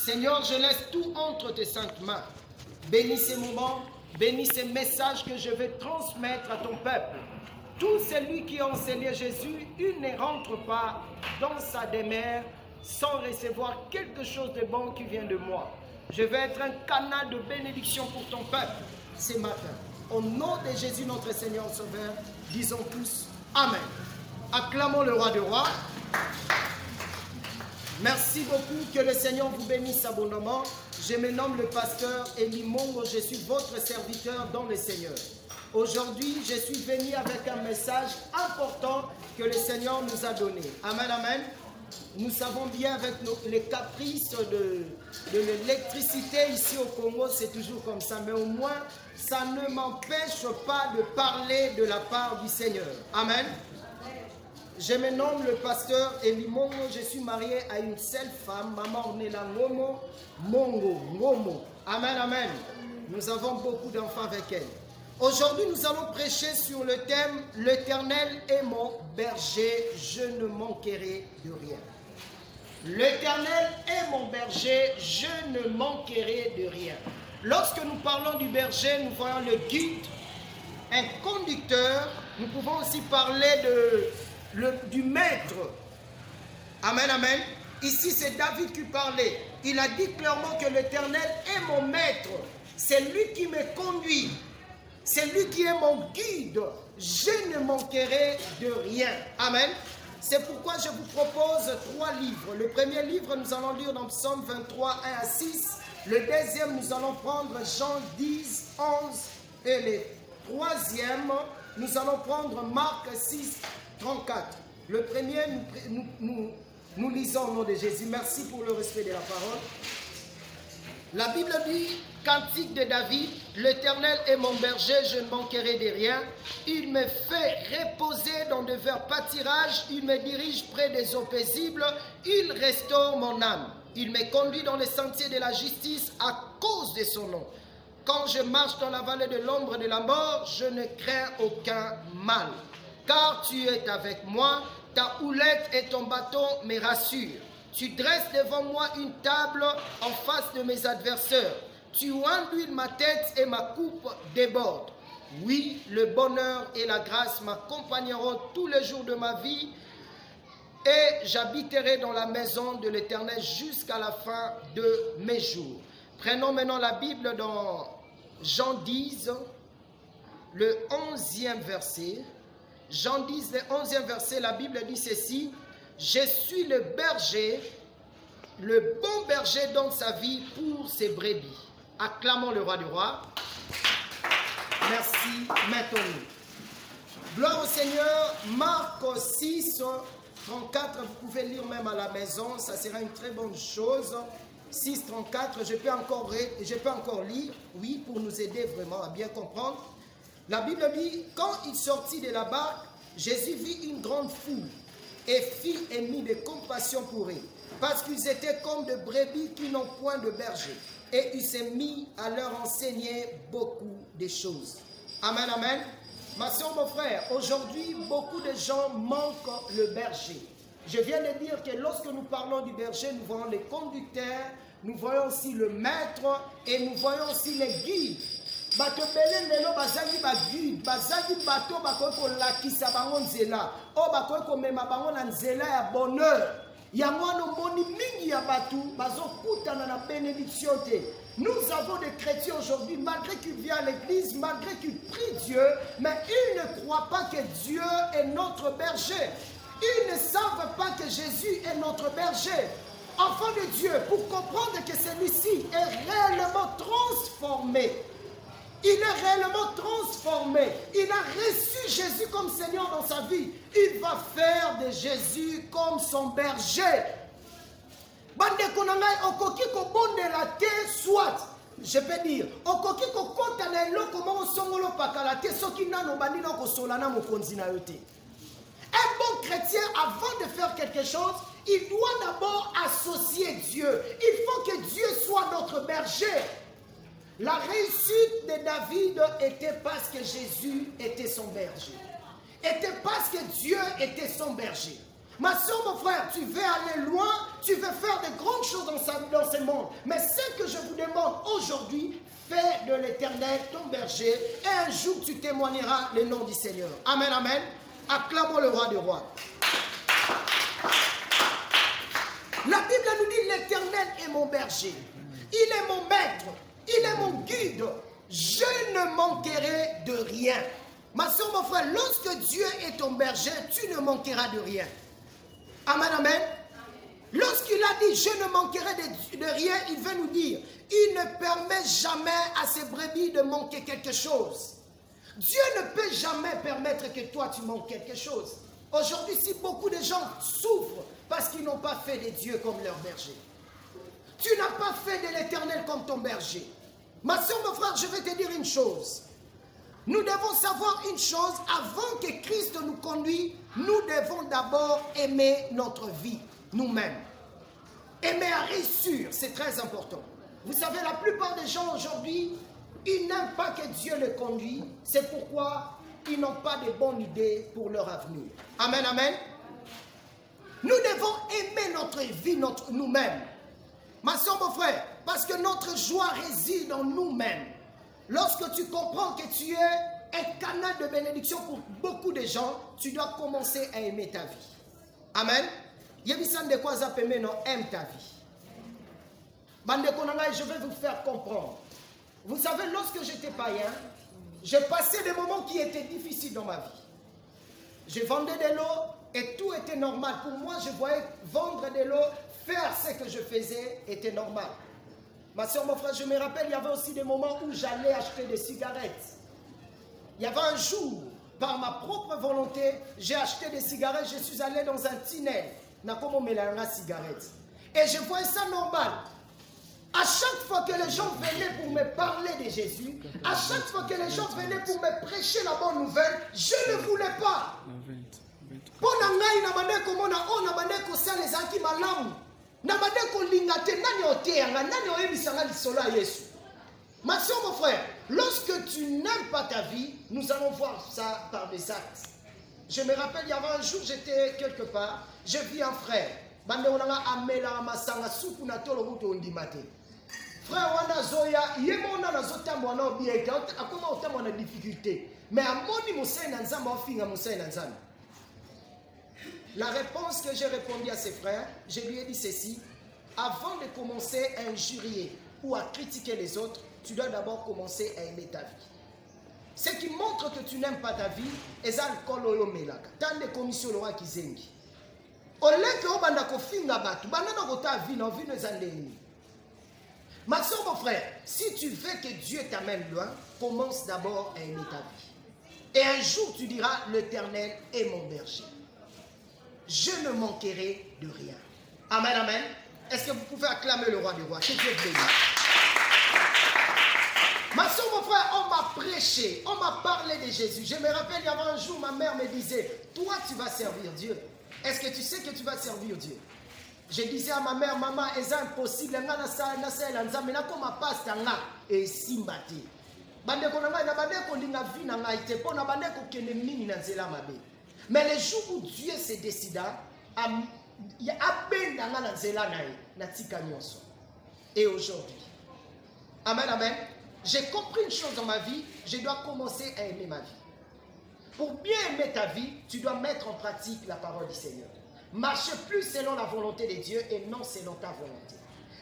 Seigneur, je laisse tout entre tes saintes mains. Bénis ces moments, bénis ces messages que je vais transmettre à ton peuple. Tout celui qui a enseigné Jésus, il ne rentre pas dans sa demeure sans recevoir quelque chose de bon qui vient de moi. Je vais être un canal de bénédiction pour ton peuple ce matin. Au nom de Jésus, notre Seigneur Sauveur, disons tous Amen. Acclamons le roi des rois. Merci beaucoup, que le Seigneur vous bénisse abondamment. Je me nomme le pasteur Eli Mongo, je suis votre serviteur dans le Seigneur. Aujourd'hui, je suis venu avec un message important que le Seigneur nous a donné. Amen, amen. Nous savons bien avec les caprices de l'électricité ici au Congo, c'est toujours comme ça. Mais au moins, ça ne m'empêche pas de parler de la part du Seigneur. Amen. Je me nomme le pasteur Eli Mongo, je suis marié à une seule femme, maman Ornella Ngomo, Mongo, Ngomo. Amen, amen. Nous avons beaucoup d'enfants avec elle. Aujourd'hui, nous allons prêcher sur le thème « L'Éternel est mon berger, je ne manquerai de rien ». L'Éternel est mon berger, je ne manquerai de rien. Lorsque nous parlons du berger, nous voyons le guide, un conducteur. Nous pouvons aussi parler du maître. Amen, amen. Ici, c'est David qui parlait. Il a dit clairement que l'Éternel est mon maître. C'est lui qui me conduit. C'est lui qui est mon guide. Je ne manquerai de rien. Amen. C'est pourquoi je vous propose 3 livres. Le premier livre, nous allons lire dans Psaume 23, 1 à 6. Le deuxième, nous allons prendre Jean 10, 11. Et le troisième, nous allons prendre Marc 6, 34. Le premier, nous lisons au nom de Jésus. Merci pour le respect de la parole. La Bible dit, cantique de David, l'Éternel est mon berger, je ne manquerai de rien. Il me fait reposer dans de verts pâtirages, il me dirige près des eaux paisibles, il restaure mon âme. Il me conduit dans les sentiers de la justice à cause de son nom. Quand je marche dans la vallée de l'ombre de la mort, je ne crains aucun mal. Car tu es avec moi, ta houlette et ton bâton me rassurent. Tu dresses devant moi une table en face de mes adversaires. Tu enduis ma tête et ma coupe déborde. Oui, le bonheur et la grâce m'accompagneront tous les jours de ma vie et j'habiterai dans la maison de l'Éternel jusqu'à la fin de mes jours. Prenons maintenant la Bible dans Jean 10, le 11e verset. Jean 10, le 11e verset, la Bible dit ceci. Je suis le berger, le bon berger donne sa vie pour ses brebis. Acclamons le roi du roi. Merci, mettons-nous. Gloire au Seigneur. Marc 6, 34, vous pouvez lire même à la maison, ça sera une très bonne chose. 6, 34, je peux encore lire, oui, pour nous aider vraiment à bien comprendre. La Bible dit, quand il sortit de la barque, Jésus vit une grande foule et fit émis de compassion pour eux, parce qu'ils étaient comme de brebis qui n'ont point de berger. Et il s'est mis à leur enseigner beaucoup de choses. Amen, amen. Ma soeur, mon frère, aujourd'hui, beaucoup de gens manquent le berger. Je viens de dire que lorsque nous parlons du berger, nous voyons les conducteurs, nous voyons aussi le maître et nous voyons aussi les guides. Bato belé lelo bazali ba guide, bazali bato bakoki kolakisa bango nzela, o bakoki komema bango na nzela ya bonheur. Yango wana moni mingi ya bato bazokutana na bénédiction te. Nous avons des chrétiens aujourd'hui, malgré qu'ils viennent à l'église, malgré qu'ils prient Dieu, mais ils ne croient pas que Dieu est notre berger. Ils ne savent pas que Jésus est notre berger. Enfant de Dieu, pour comprendre que celui-ci est réellement transformé, il est réellement transformé. Il a reçu Jésus comme Seigneur dans sa vie. Il va faire de Jésus comme son berger. Bande konangai okoki ko bonde la terre soit. Je peux dire, okoki ko kota na eloko mo songolo pakala te soki nano bandi na ko solana mokonzi na yo te. Un bon chrétien, avant de faire quelque chose, il doit d'abord associer Dieu. Il faut que Dieu soit notre berger. La réussite de David était parce que Jésus était son berger. Était parce que Dieu était son berger. Ma soeur, mon frère, tu veux aller loin, tu veux faire de grandes choses dans ce monde. Mais ce que je vous demande aujourd'hui, fais de l'Éternel ton berger et un jour tu témoigneras le nom du Seigneur. Amen, amen. Acclamons le roi des rois. La Bible nous dit l'Éternel est mon berger. Il est mon maître. Il est mon guide. Je ne manquerai de rien. Ma soeur, mon frère, lorsque Dieu est ton berger, tu ne manqueras de rien. Amen, amen. Lorsqu'il a dit, je ne manquerai de rien, il veut nous dire, il ne permet jamais à ses brebis de manquer quelque chose. Dieu ne peut jamais permettre que toi, tu manques quelque chose. Aujourd'hui, si beaucoup de gens souffrent parce qu'ils n'ont pas fait de Dieu comme leur berger. Tu n'as pas fait de l'Éternel comme ton berger. Ma soeur, mon frère, je vais te dire une chose. Nous devons savoir une chose, avant que Christ nous conduise, nous devons d'abord aimer notre vie, nous-mêmes. Aimer à réussir, c'est très important. Vous savez, la plupart des gens aujourd'hui, ils n'aiment pas que Dieu les conduise. C'est pourquoi ils n'ont pas de bonnes idées pour leur avenir. Amen, amen. Nous devons aimer notre vie, nous-mêmes. Ma soeur, mon frère, parce que notre joie réside en nous-mêmes. Lorsque tu comprends que tu es un canal de bénédiction pour beaucoup de gens, tu dois commencer à aimer ta vie. Amen. Yebisan de quoi zapeme non aime ta vie. Bande konanga, je vais vous faire comprendre. Vous savez, lorsque j'étais païen, j'ai passé des moments qui étaient difficiles dans ma vie. Je vendais de l'eau et tout était normal. Pour moi, je voyais vendre de l'eau, faire ce que je faisais était normal. Ma soeur, mon frère, je me rappelle, il y avait aussi des moments où j'allais acheter des cigarettes. Il y avait un jour, par ma propre volonté, j'ai acheté des cigarettes, je suis allé dans un tunnel. Et je voyais ça normal. À chaque fois que les gens venaient pour me parler de Jésus, à chaque fois que les gens venaient pour me prêcher la bonne nouvelle, je ne voulais pas. Ma soeur, mon frère, lorsque tu n'aimes pas ta vie, nous allons voir ça par des actes. Je me rappelle, il y avait un jour, j'étais quelque part, je vis un frère. Frère wana zoya, yemona na zotambo na obieka, akoma otambo na difficulté. Mais amoni musai na nzamba ofinga musai na nzamba. La réponse que j'ai répondu à ses frères, je lui ai dit ceci: avant de commencer à injurier ou à critiquer les autres, tu dois d'abord commencer à aimer ta vie. Ce qui montre que tu n'aimes pas ta vie, c'est le melaka. Tant de commissions lora kizengi. Oleke obanda ko finga batu, banda na kota vie na vie nezandeni. Ma soeur, mon frère, si tu veux que Dieu t'amène loin, commence d'abord à aimer ta vie. Et un jour, tu diras, l'Éternel est mon berger. Je ne manquerai de rien. Amen, amen. Est-ce que vous pouvez acclamer le roi du roi? Que Dieu bénisse. Ma soeur, mon frère, on m'a prêché, on m'a parlé de Jésus. Je me rappelle, il y avait un jour, ma mère me disait, toi, tu vas servir Dieu. Est-ce que tu sais que tu vas servir Dieu? Je disais à ma mère, maman, c'est impossible. Mais le jour où Dieu se décida, et aujourd'hui, amen, amen, j'ai compris une chose dans ma vie, je dois commencer à aimer ma vie. Pour bien aimer ta vie, tu dois mettre en pratique la parole du Seigneur. Marche plus selon la volonté de Dieu et non selon ta volonté.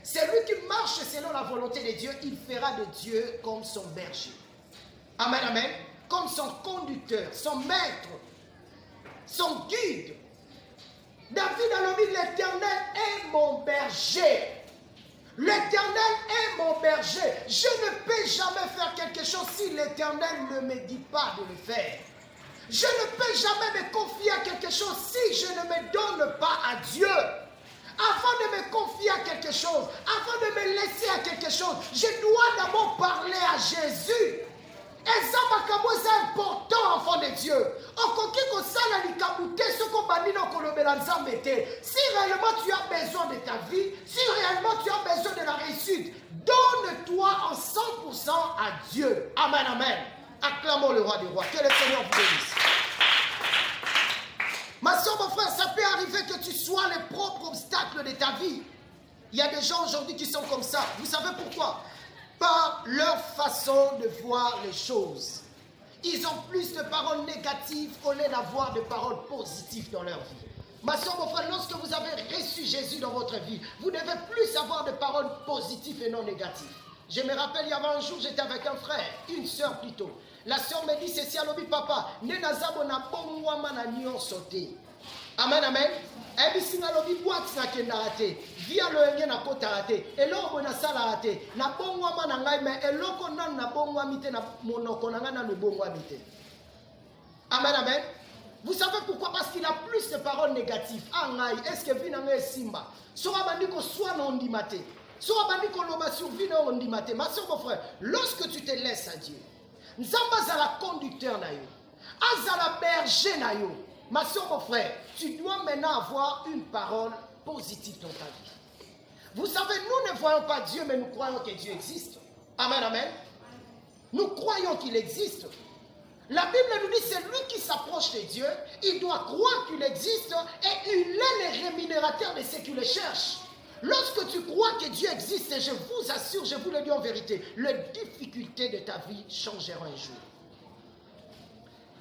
Celui qui marche selon la volonté de Dieu, il fera de Dieu comme son berger. Amen, amen. Comme son conducteur, son maître, son guide. David a dit, l'Éternel est mon berger. L'Éternel est mon berger. Je ne peux jamais faire quelque chose si l'Éternel ne me dit pas de le faire. Je ne peux jamais me confier à quelque chose si je ne me donne pas à Dieu. Avant de me confier à quelque chose, avant de me laisser à quelque chose, je dois d'abord parler à Jésus. Et ça, c'est important, enfant de Dieu. Si réellement tu as besoin de ta vie, si réellement tu as besoin de la réussite, donne-toi en 100% à Dieu. Amen, amen. Acclamons le roi des rois. Que le Seigneur vous bénisse. Ma soeur, mon frère, ça peut arriver que tu sois le propre obstacle de ta vie. Il y a des gens aujourd'hui qui sont comme ça. Vous savez pourquoi? Par leur façon de voir les choses. Ils ont plus de paroles négatives au lieu d'avoir de paroles positives dans leur vie. Ma soeur, mon frère, lorsque vous avez reçu Jésus dans votre vie, vous devez plus avoir de paroles positives et non négatives. Je me rappelle, il y avait un jour, j'étais avec un frère, une soeur plutôt. La soeur me dit, ceci à l'obi, papa, nenazabo na bongwama na nyon sauté. Amen, amen. Ebi singa lobi boîte na kendarate, via loenge na kotarate, eloko na salate, na bongwama na ngai, mais eloko nan na bongwamite na monoko na ngana no bongwamite. Amen, amen. Vous savez pourquoi? Parce qu'il a plus de paroles négatives. Angai, est-ce que vina ngai simba? Sora bandiko soit non ndimate. Sora bandiko loba sur vina non ndimate. Ma soeur, mon frère, lorsque tu te laisses à Dieu, Nzamba zala conducteur na yo, azala berger na yo. Ma soeur, mon frère, tu dois maintenant avoir une parole positive dans ta vie. Vous savez, nous ne voyons pas Dieu, mais nous croyons que Dieu existe. Amen, amen. Nous croyons qu'il existe. La Bible nous dit, c'est lui qui s'approche de Dieu, il doit croire qu'il existe et il est le rémunérateur de ceux qui le cherchent. Lorsque tu crois que Dieu existe, et je vous assure, je vous le dis en vérité, les difficultés de ta vie changeront un jour.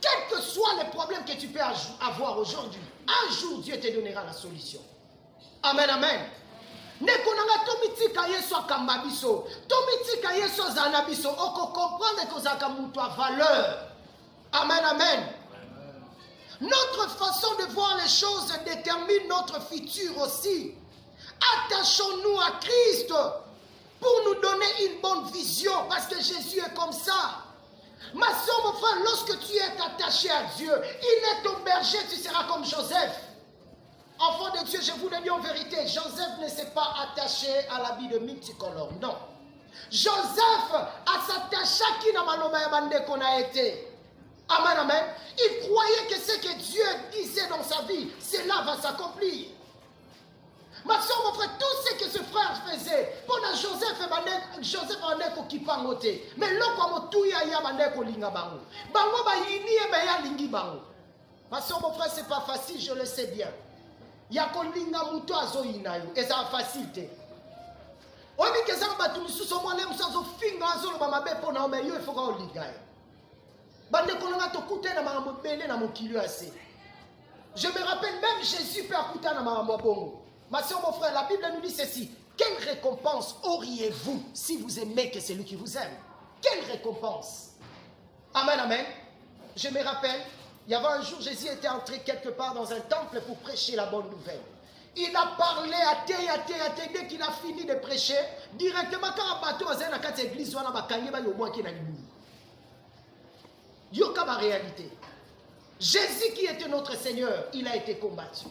Quel que soit le problème que tu peux avoir aujourd'hui, un jour Dieu te donnera la solution. Amen, amen. Nekonanga tomitika yeso akambabiso, tomitika yeso zanabiso, oko comprendre que zaka mutu a valeur. Amen, amen. Notre façon de voir les choses détermine notre futur aussi. Attachons-nous à Christ pour nous donner une bonne vision, parce que Jésus est comme ça. Ma soeur, mon frère, lorsque tu es attaché à Dieu, il est ton berger, tu seras comme Joseph. Enfant de Dieu, je vous le dis en vérité, Joseph ne s'est pas attaché à l'habit de multicolore, non. Joseph a s'attaché à qui n'a pas qu'on a été. Amen, amen. Il croyait que ce que Dieu disait dans sa vie, cela va s'accomplir. Ma soeur, mon frère, tout ce que ce frère faisait, pendant Joseph a ko kipangote, mais l'autre mo tuya ya bande ko linga bango. Bango ba yini e ba ya lingi bango. Ma soeur, mon frère, c'est pas facile, je le sais bien. Ya ko linga muto azo inayo, et ça facilité. Obi ke zanga batu misuso mo le musazo finga azo lo ba mabe pona o me yo ifoka o linga. Bande ko nga to kute na mambo bele na mokili assez. Je me rappelle même Jésus peut akuta na mambo bongo. Ma soeur, mon frère, la Bible nous dit ceci. Quelle récompense auriez-vous si vous aimez que c'est lui qui vous aime? Quelle récompense? Amen, amen. Je me rappelle, il y avait un jour, Jésus était entré quelque part dans un temple pour prêcher la bonne nouvelle. Il a parlé à thé, dès qu'il a fini de prêcher, directement quand un bateau a dans cette église, on a gagné au moins qu'il a eu. Yoka ma réalité. Jésus qui était notre Seigneur, il a été combattu.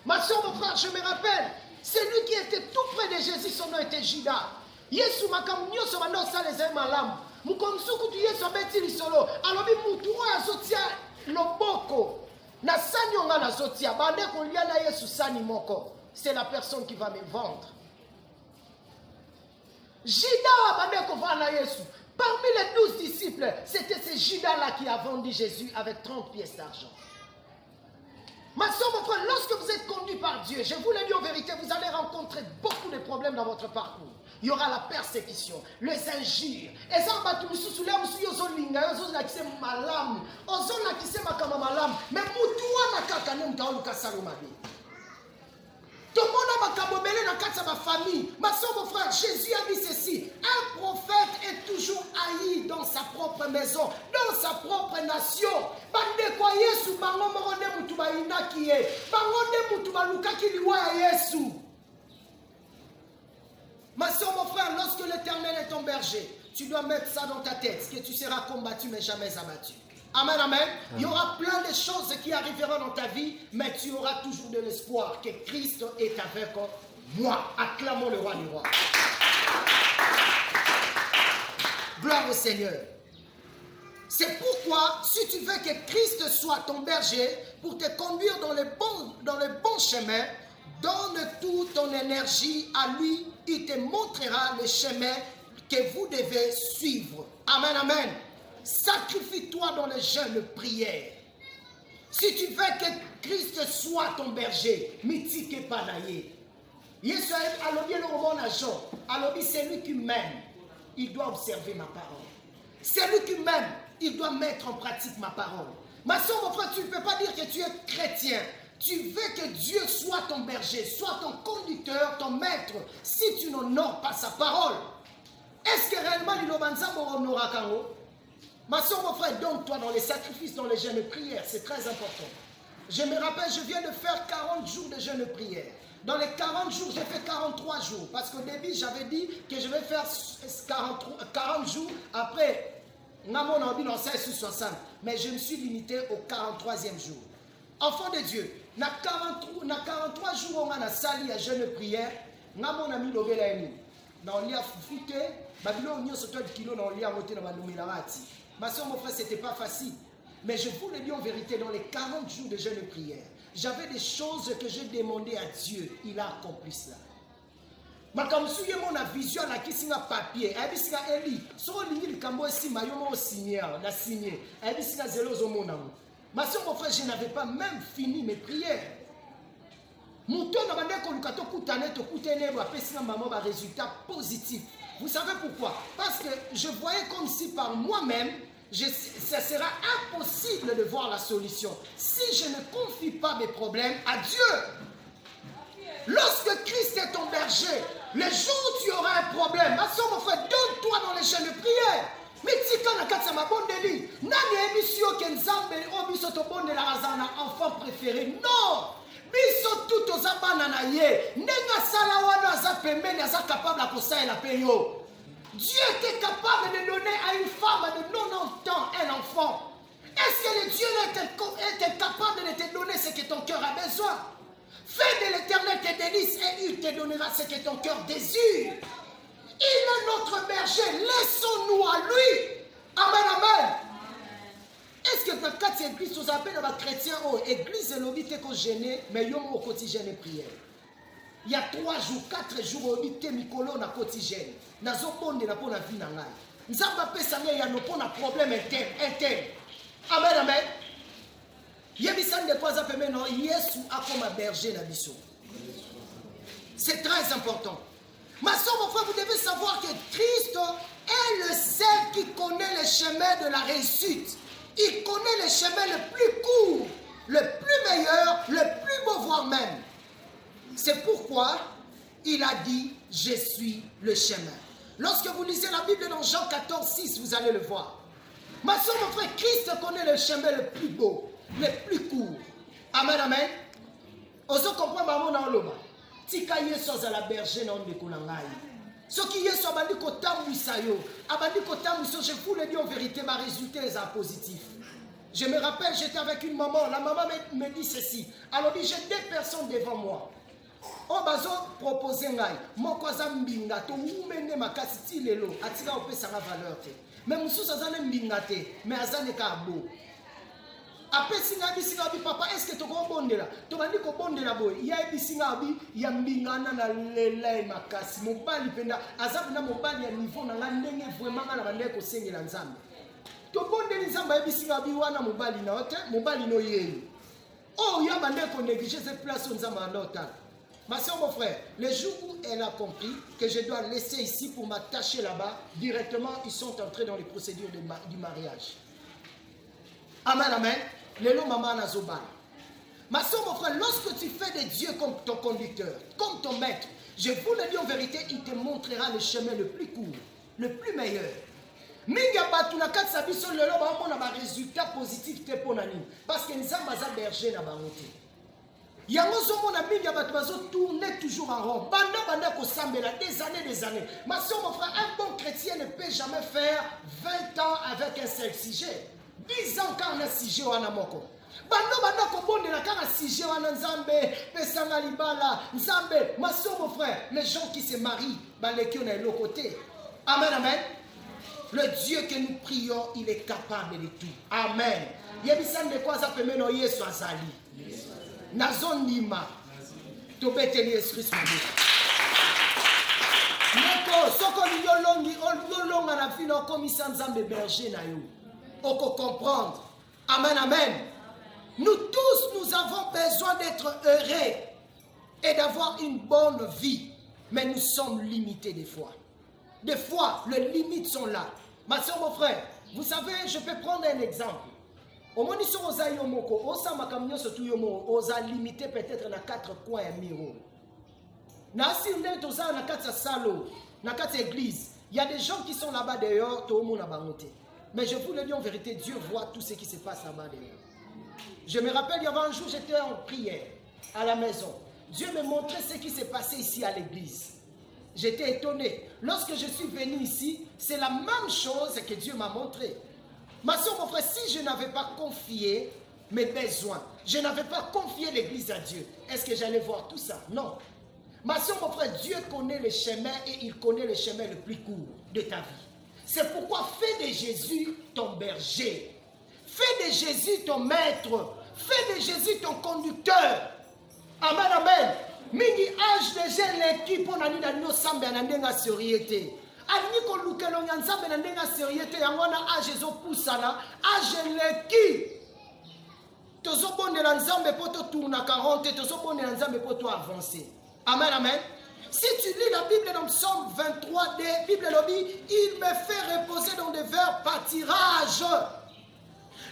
Ma soeur, mon frère, je me rappelle, celui qui était tout près de Jésus, son nom était Judas. Yesu makamnyo somando saleze malam. Mukomsuku tu Yesu abeti lisolo. Alobi mutu azotia loboko. Na sanyonga na zotia. Bande kolia na Yesu sani moko. C'est la personne qui va me vendre. Judas bande ko vana Yesu. Parmi les 12 disciples, c'était ce Judas-là qui a vendu Jésus avec 30 pièces d'argent. Ma soeur, mon frère, lorsque vous êtes conduit par Dieu, je vous le dis en vérité, vous allez rencontrer beaucoup de problèmes dans votre parcours. Il y aura la persécution, les injures. Et ça, tout le monde a ma famille. Ma soeur, mon frère, Jésus a dit ceci. Un prophète est toujours haï dans sa propre maison, dans sa propre nation. Bande kwa Yesu, bango morone mutu ba inakie. Bango de mutu ba luka ki liwa ya Yesu. Ma soeur, mon frère, lorsque l'Éternel est ton berger, tu dois mettre ça dans ta tête, que tu seras combattu mais jamais abattu. Amen, amen. Il y aura plein de choses qui arriveront dans ta vie, mais tu auras toujours de l'espoir que Christ est avec moi. Acclamons le roi du roi. Gloire au Seigneur. C'est pourquoi, si tu veux que Christ soit ton berger, pour te conduire dans le bon chemin, donne toute ton énergie à lui, il te montrera le chemin que vous devez suivre. Amen, amen. Sacrifie-toi dans le jeûne de prière. Si tu veux que Christ soit ton berger, mitike pas naïe. Yesu alobi le roman agent, alobi c'est lui qui m'aime, il doit observer ma parole. C'est lui qui m'aime, il doit mettre en pratique ma parole. Ma soeur, mon frère, tu ne peux pas dire que tu es chrétien. Tu veux que Dieu soit ton berger, soit ton conducteur, ton maître, si tu n'honores pas sa parole. Est-ce que réellement l'Ilobanza honora Kango? Ma soeur, mon frère, donne-toi dans les sacrifices, dans les jeûnes et prières, c'est très important. Je me rappelle, je viens de faire 40 jours de jeûne et prière. Dans les 40 jours, j'ai fait 43 jours. Parce qu'au début, j'avais dit que je vais faire 40 jours. Après, on a dit non, c'est sur 60. Mais je me suis limité au 43e jour. Enfant de Dieu, na 43 jours, on a sali à jeûne et prière. On a mis le bel on lit à foufouté. Babylone, on a sauté de kilo, on lit à monter dans la nominarati. Ma soeur, mon frère, ce n'était pas facile. Mais je vous le dis en vérité, dans les 40 jours de jeûne et prière, j'avais des choses que j'ai demandé à Dieu. Il a accompli cela. Ma comme souillé mon vision la qui signe papier, et puis signe Eli, sur le ligne du cambo aussi, ma yomo signé, la signé, et puis signe zélo zomona. Ma soeur, mon frère, je n'avais pas même fini mes prières. Mon ton n'a pas dit qu'on lui a tout maman un résultat positif. Vous savez pourquoi? Parce que je voyais comme si par moi-même, ça sera impossible de voir la solution si je ne confie pas mes problèmes à Dieu. Lorsque Christ est ton berger, le jour où tu auras un problème, ma soeur, mon frère, donne-toi dans les chaînes de prière. Mais si quand on a ça ma bonne délit, nani émission kenzambe obiso to bonne la razana enfant préféré. Non! Biso tout aux abanana ye. Nenga sala wana za pembeni za capable à kosa et la payo. Dieu était capable de donner à une femme de 90 ans un enfant. Est-ce que le Dieu était capable de te donner ce que ton cœur a besoin? Fais de l'Éternel tes délices et il te donnera ce que ton cœur désire. Il est notre berger, laissons-nous à lui. Amen, amen. Est-ce que dans quatre églises, vous appelez les chrétiens, église et l'obité qu'on gêne, mais il y a au quotidien de prière. Il y a 3 jours, 4 jours, obité Mikolo na quotidien. Nous avons des pour la vie. Nous avons pas pensé à nos problèmes internes. Amen, amen. Yebisan de quoi ça peut maintenant, Yesu a comme un berger na biso. C'est très important. Ma soeur, mon frère, vous devez savoir que Christ est le seul qui connaît le chemin de la réussite. Il connaît le chemin le plus court, le plus meilleur, le plus beau, voire même. C'est pourquoi il a dit, je suis le chemin. Lorsque vous lisez la Bible dans Jean 14, 6, vous allez le voir. Ma soeur, mon frère, Christ connaît le chemin le plus beau, le plus court. Amen, amen. Oso comprend maman dans l'homme. Tika yeso za la berger na ondeko na ngai. Soki yeso abandi kotambwisa yo, abandi kotambwisa, je vous le dis en vérité, ma résultat est positif. Je me rappelle, j'étais avec une maman, la maman me dit ceci. Alors dit, j'ai 2 personnes devant moi. On bazo proposer ngai, moko za mbinga to umene makasi ti lelo, atika opesa na valeur te. Mais mususu azane mbinga te, mais azane ka abo. Après singa bi papa, est-ce que tu vas bondela? Tu vas dire que bondela boy. Il y a des singa bi, il y a mbingana na lela makasi. Mobali penda, azab na mobali ya niveau na ndenge vraiment na bande ko sengela nzambe. To bondela nzamba ya bisinga bi wana mobali na ote, mobali no yeye. Oh, il y a bande ko négliger cette place nzamba na otan. Ma soeur, mon frère, le jour où elle a compris que je dois laisser ici pour m'attacher là-bas, directement, ils sont entrés dans les procédures du mariage. Amen, amen. Lélo maman nazobal. Ma soeur, mon frère, lorsque tu fais de Dieu comme ton conducteur, comme ton maître, je vous le dis en vérité, il te montrera le chemin le plus court, le plus meilleur. Minga batuna katsa biso lelo ba mona ba résultat positif te ponani parce que nzamba za berger na bangote. Yango zomona minga batu bazo tourner toujours en rond. Banda ko sambela des années. Ma soeur, mon frère, un bon chrétien ne peut jamais faire 20 ans avec un seul sujet. 10 ans quand on a sujet wana moko. Banda ko bondela quand on a sujet wana nzambe, pesanga libala, nzambe. Ma soeur, mon frère, les gens qui se marient, les qui on est de l'autre côté. Amen, amen. Le Dieu que nous prions, il est capable de tout. Amen. Yebisan de quoi ça peut mener Yesu azali. Nazon nima. Tobeteli Esprit Saint. Noko soko yolonga na fino comme nzambe berger na yo. Oko comprendre. Amen, amen. Nous tous, nous avons besoin d'être heureux et d'avoir une bonne vie. Mais nous sommes limités des fois. Des fois, les limites sont là. Ma soeur, mon frère, vous savez, je peux prendre un exemple. Au moins, si on a limité peut-être dans 4 coins et miro. Dans l'église, il y a des gens qui sont là-bas dehors, tout le monde a bangoté. Mais je vous le dis en vérité, Dieu voit tout ce qui se passe là-bas dehors. Je me rappelle, il y avait un jour, j'étais en prière à la maison. Dieu me montrait ce qui s'est passé ici à l'église. J'étais étonné. Lorsque je suis venu ici, c'est la même chose que Dieu m'a montré. Ma soeur, mon frère, si je n'avais pas confié mes besoins, je n'avais pas confié l'église à Dieu, est-ce que j'allais voir tout ça? Non. Ma soeur, mon frère, Dieu connaît le chemin et il connaît le chemin le plus court de ta vie. C'est pourquoi fais de Jésus ton berger. Fais de Jésus ton maître. Fais de Jésus ton conducteur. Amen, amen. Mingi âge déjà l'équipe on a dit dans nos sambe na ndenga sérieuté. Ani ko lukelo nyanzambe na ndenga sérieuté yangwana âge zo pusana âge l'équipe. Tozo bonela nzambe poto tourna 40 tozo bonela nzambe poto avancer. Amen, amen. Si tu lis la Bible dans Psaume 23D, Bible dit, il me fait reposer dans des verts pâtirages.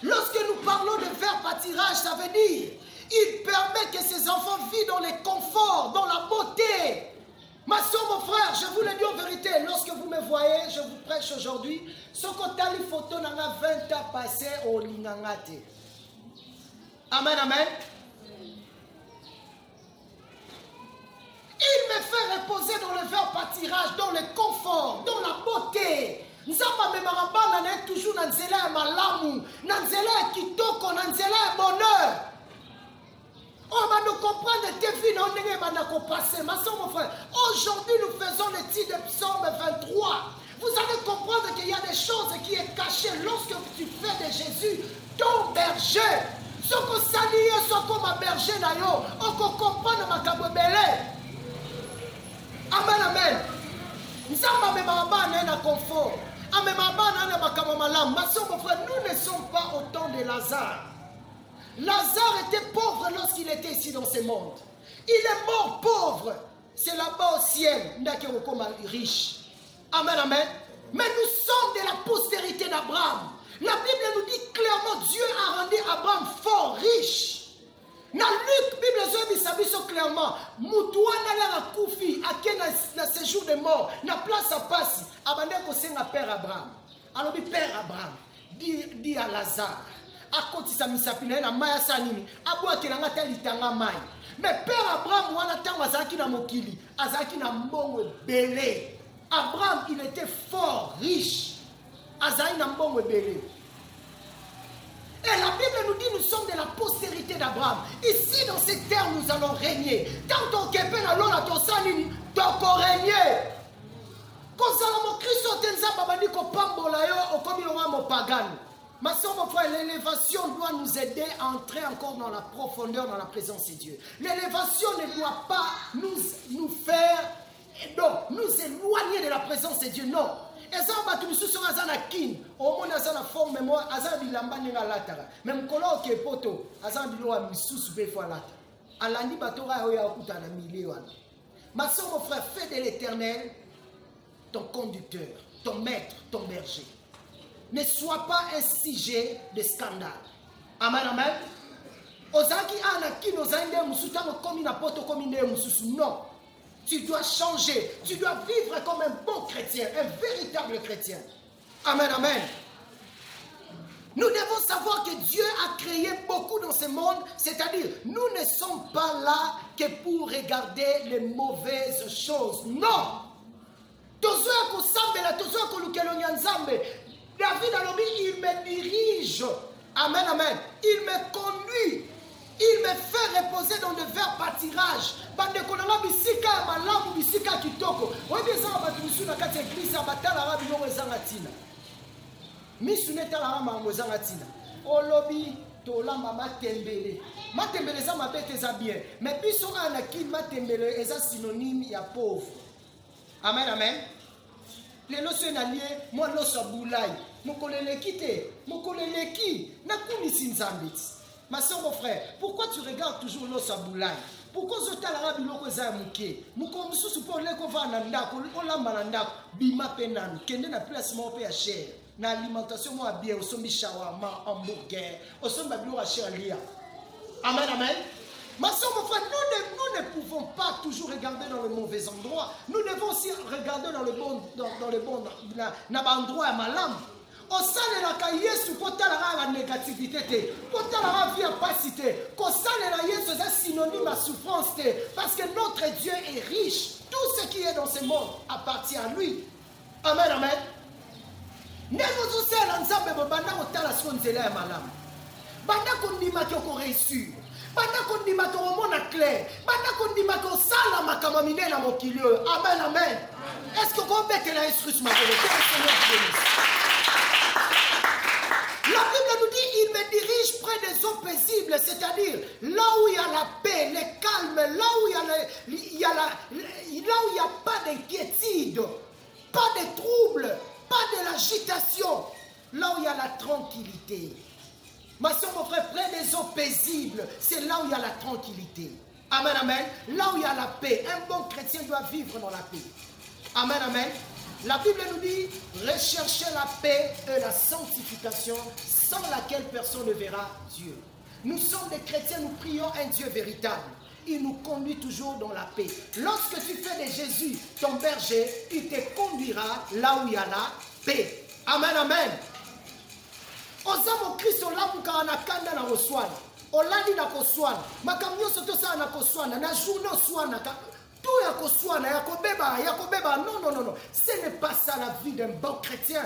Lorsque nous parlons de verts pâtirages, ça veut dire il permet que ses enfants vivent dans les conforts, dans la beauté. Ma soeur, mon frère, je vous le dis en vérité, lorsque vous me voyez, je vous prêche aujourd'hui, ce que tali photo n'a 20 ans passé au Lingangate. Amen, amen. Il me fait reposer dans le vert pâtirage, dans le confort, dans la beauté. Nzamba me marabana na toujours na nzela ya malamu, na nzela ya kitoko, na nzela ya bonheur. On va nous comprendre tes vies dans le passé. Ma soeur, mon frère, aujourd'hui nous faisons le titre de Psaume 23. Vous allez comprendre qu'il y a des choses qui sont cachées lorsque tu fais de Jésus ton berger. Ce que salie, ce que ma berger na yo, on peut comprendre ma kabobele. Amen, amen. Nzamba me marabana na confort. Amen, marabana na makamamalam. Ma soeur, mon frère, nous ne sommes pas au temps de Lazare. Lazare était pauvre lorsqu'il était ici dans ce monde. Il est mort pauvre. C'est là-bas au ciel. Riche. Amen, amen. Mais nous sommes de la postérité d'Abraham. La Bible nous dit clairement Dieu a rendu Abraham fort, riche. Dans Luc, la Bible nous dit clairement Moutouana la koufi, à quel séjour de mort, na place à passer. Abandé ko senga père Abraham. Alors, père Abraham, dit à Lazare. Akotisa misapina na maya sanini abwakelanga talitanga mai mais père Abraham wana tango azaki na mokili azaki na mbongo belé. Abraham il était fort riche azaki na mbongo belé. Et la Bible nous dit nous sommes de la postérité d'Abraham. Ici dans cette terre nous allons régner. Tant on kepe na lona to sanini toko régner. Kozala mo Kristo tenza babandi ko pambola yo okomi longa mo pagano. Ma soeur, mon frère, l'élévation doit nous aider à entrer encore dans la profondeur, dans la présence de Dieu. L'élévation ne doit pas nous faire, donc, nous éloigner de la présence de Dieu, non. Et ça, tu me soucies à Zanakin, au moins à la forme, moi, à Zanabilamba n'est pas là. Même quand on est poto, à Zanabilo, me soucie des fois là. À l'année, Batora, il y a un millier. Ma soeur, mon frère, fais de l'Éternel ton conducteur, ton maître, ton berger. Ne sois pas un sujet de scandale. Amen, amen. Ozaki anaki nozande musutano komi na poto komi ne mususu. Non. Tu dois changer. Tu dois vivre comme un bon chrétien, un véritable chrétien. Amen, amen. Nous devons savoir que Dieu a créé beaucoup dans ce monde, c'est-à-dire nous ne sommes pas là que pour regarder les mauvaises choses. Non. Tozoa ko sambela, tozoa ko lukelo nyanzambe. David Alobi, il me dirige. Amen, amen. Il me conduit. Il me fait reposer dans de verts pâtirages. Bande konanga bisika malamu bisika kitoko. Oyebi ezanga bato misu na kati église batala rabi no ezanga tina. Misu netala rama ezanga tina. Olobi tolamba matembele. Matembele za mabete za bien. Mais biso ana ki matembele eza synonyme ya pauvre. Amen, amen. Les lorsons alliés, moi lorsons boulay, mon collègue te, mon collègue qui, n'a qu'une sinzambit. Ma soeur, mon frère, pourquoi tu regardes toujours l'os à boulaye? Pourquoi tu as la biloko za muke? Muko mususu po leko va na ndako, olamba na ndako, bima penanu, kende na place mo pe ya cher. Na alimentation mo bien, osombi shawarma, hamburger, osombi biloko cher lia. Amen, amen. Ma soeur, mon frère, nous ne pouvons pas toujours regarder dans le mauvais endroit. Nous devons aussi regarder dans le bon endroit à malam. Au sein de la Yesu, quand la négativité, quand la vie à pasité, quand la Yesu est synonyme à souffrance, parce que notre Dieu est riche. Tout ce qui est dans ce monde appartient à lui. Amen, amen. Ne vous aussi à l'ensemble, banda otala sonzela ya malam. Banda kondima ki oko réussir. Banda kondima ki omona clair. Banda kondima ki osala makambo minene na mokili. Amen, amen. Est-ce que vous mettez la instruction? La Bible nous dit, il me dirige près des eaux paisibles, c'est-à-dire là où il y a la paix, le calme, là où il y a pas d'inquiétude, pas de trouble, pas de l'agitation, là où il y a la tranquillité. Ma soeur, mon frère, près des eaux paisibles, c'est là où il y a la tranquillité. Amen, amen. Là où il y a la paix, un bon chrétien doit vivre dans la paix. Amen, amen. La Bible nous dit, recherchez la paix et la sanctification sans laquelle personne ne verra Dieu. Nous sommes des chrétiens, nous prions un Dieu véritable. Il nous conduit toujours dans la paix. Lorsque tu fais de Jésus ton berger, il te conduira là où il y a la paix. Amen, amen. Ozamo Christo lamuka anakanda na oswana. Olandi na koswana. Makamyo soto sa na koswana. Na journée oswana. Tout Yakobeba. Non. Ce n'est pas ça la vie d'un bon chrétien.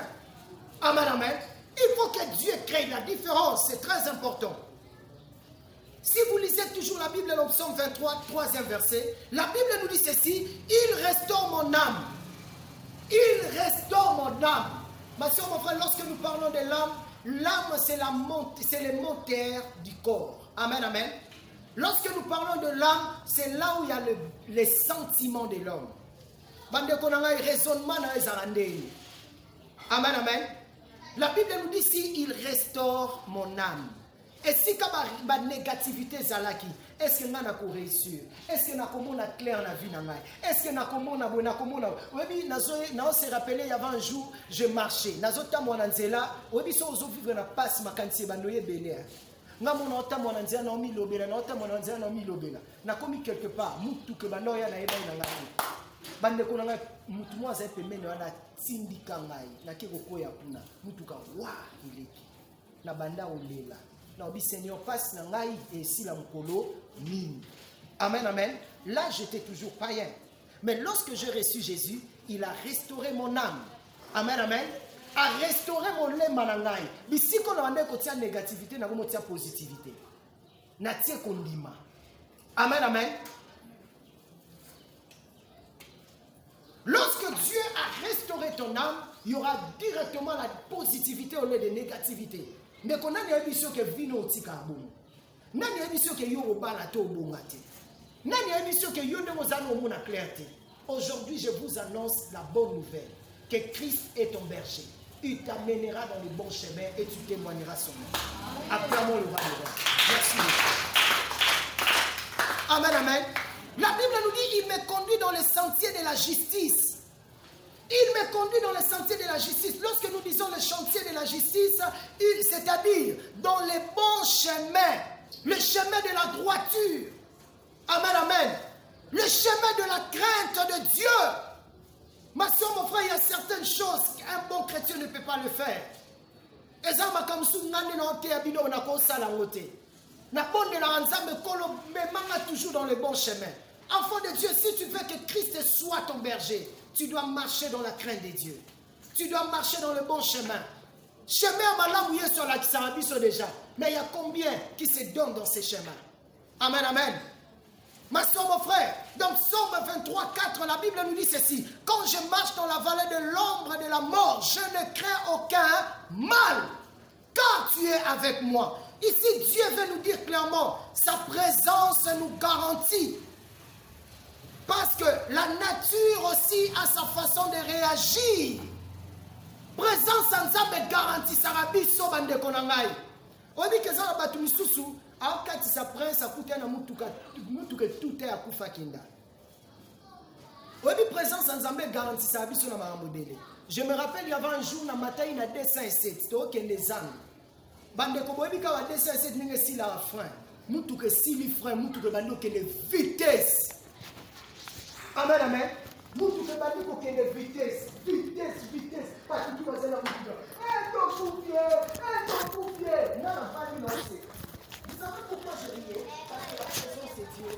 Amen, amen. Il faut que Dieu crée la différence. C'est très important. Si vous lisez toujours la Bible dans le psaume 23, 3e verset, la Bible nous dit ceci: il restaure mon âme. Il restaure mon âme. Ma soeur, mon frère, lorsque nous parlons de l'âme, l'âme c'est le moteur du corps. Amen, amen. Lorsque nous parlons de l'âme, c'est là où il y a les sentiments de l'homme. Amen, amen. La Bible nous dit si il restaure mon âme. Et si quand ma négativité zalaki, est-ce que n'a pas réussir? Est-ce que n'a pas clair la vie n'a? Est-ce que n'a pas oui, n'a se rappelé il y avait un jour je marchais. Nazo ta mon anzela, oui so zo vivre na passe ma kanti banoye belé. Nga mon ota mon anzela na mi lobela, na ota mon anzela na mi lobela. Na komi quelque part, mutu ke banoya na eba na ngaki. Bande ko na mutu mo za pemene na tindika ngai, na ke kokoya kuna. Mutu ka wa ileki. Na banda olela. Seigneur, passe na ngai et si la mkolo mine. Amen, amen. Là, j'étais toujours païen. Mais lorsque j'ai reçu Jésus, il a restauré mon âme. Amen, amen. A restauré mon lema na ngai. Bisi ko na ande ko tia négativité na ko tia positivité. Na tie kondima. Amen, amen. Lorsque Dieu a restauré ton âme, il y aura directement la positivité au lieu de négativité. Mais quand on a dit que vino tika bon, nani a dit que yo obala to bongate, nani a dit que yo ne vous annonce la clarté. Aujourd'hui, je vous annonce la bonne nouvelle que Christ est ton berger. Il t'amènera dans le bon chemin et tu témoigneras son nom. Acclamons le roi des rois. Merci. Amen, amen. La Bible nous dit il me conduit dans les sentiers de la justice. Il me conduit dans les sentiers de la justice. Lorsque nous disons le chantier de la justice, c'est-à-dire dans les bons chemins, le chemin de la droiture. Amen, amen. Le chemin de la crainte de Dieu. Ma soeur, mon frère, il y a certaines choses qu'un bon chrétien ne peut pas le faire. Toujours dans le bon chemin. Enfant de Dieu, si tu veux que Christ soit ton berger, tu dois marcher dans la crainte de Dieu. Tu dois marcher dans le bon chemin. Chemin à malam où sur la Kisarabiso déjà. Mais il y a combien qui se donnent dans ces chemins? Amen, amen. Ma soeur, mon frère, dans Psaume 23, 4, la Bible nous dit ceci: quand je marche dans la vallée de l'ombre de la mort, je ne crains aucun mal, car tu es avec moi. Ici, Dieu veut nous dire clairement, sa présence nous garantit. Parce que la nature aussi a sa façon de réagir. Présence ensemble garantit Sarabi Sobande Konangai. On dit que ça va battre Misusu. akatisa prince akuta na mutuka tout est akufa kinda. Obi présence en Zambé garantit sa vie sur la maramobele. Je me rappelle, il y avait un jour dans matin il y a 207, c'était au Kendezan. Bande ko bobi ka wa 207 ninge si la frein. Mutuka si li frein, mutuka bando que les vitesse. Amen amen. Mutuka bando ko que les vitesse. Pas tout va la mutuka. Ton coupier. Non, pas lui non c'est. Vous savez pourquoi je riais? Parce que la présence c'est Dieu,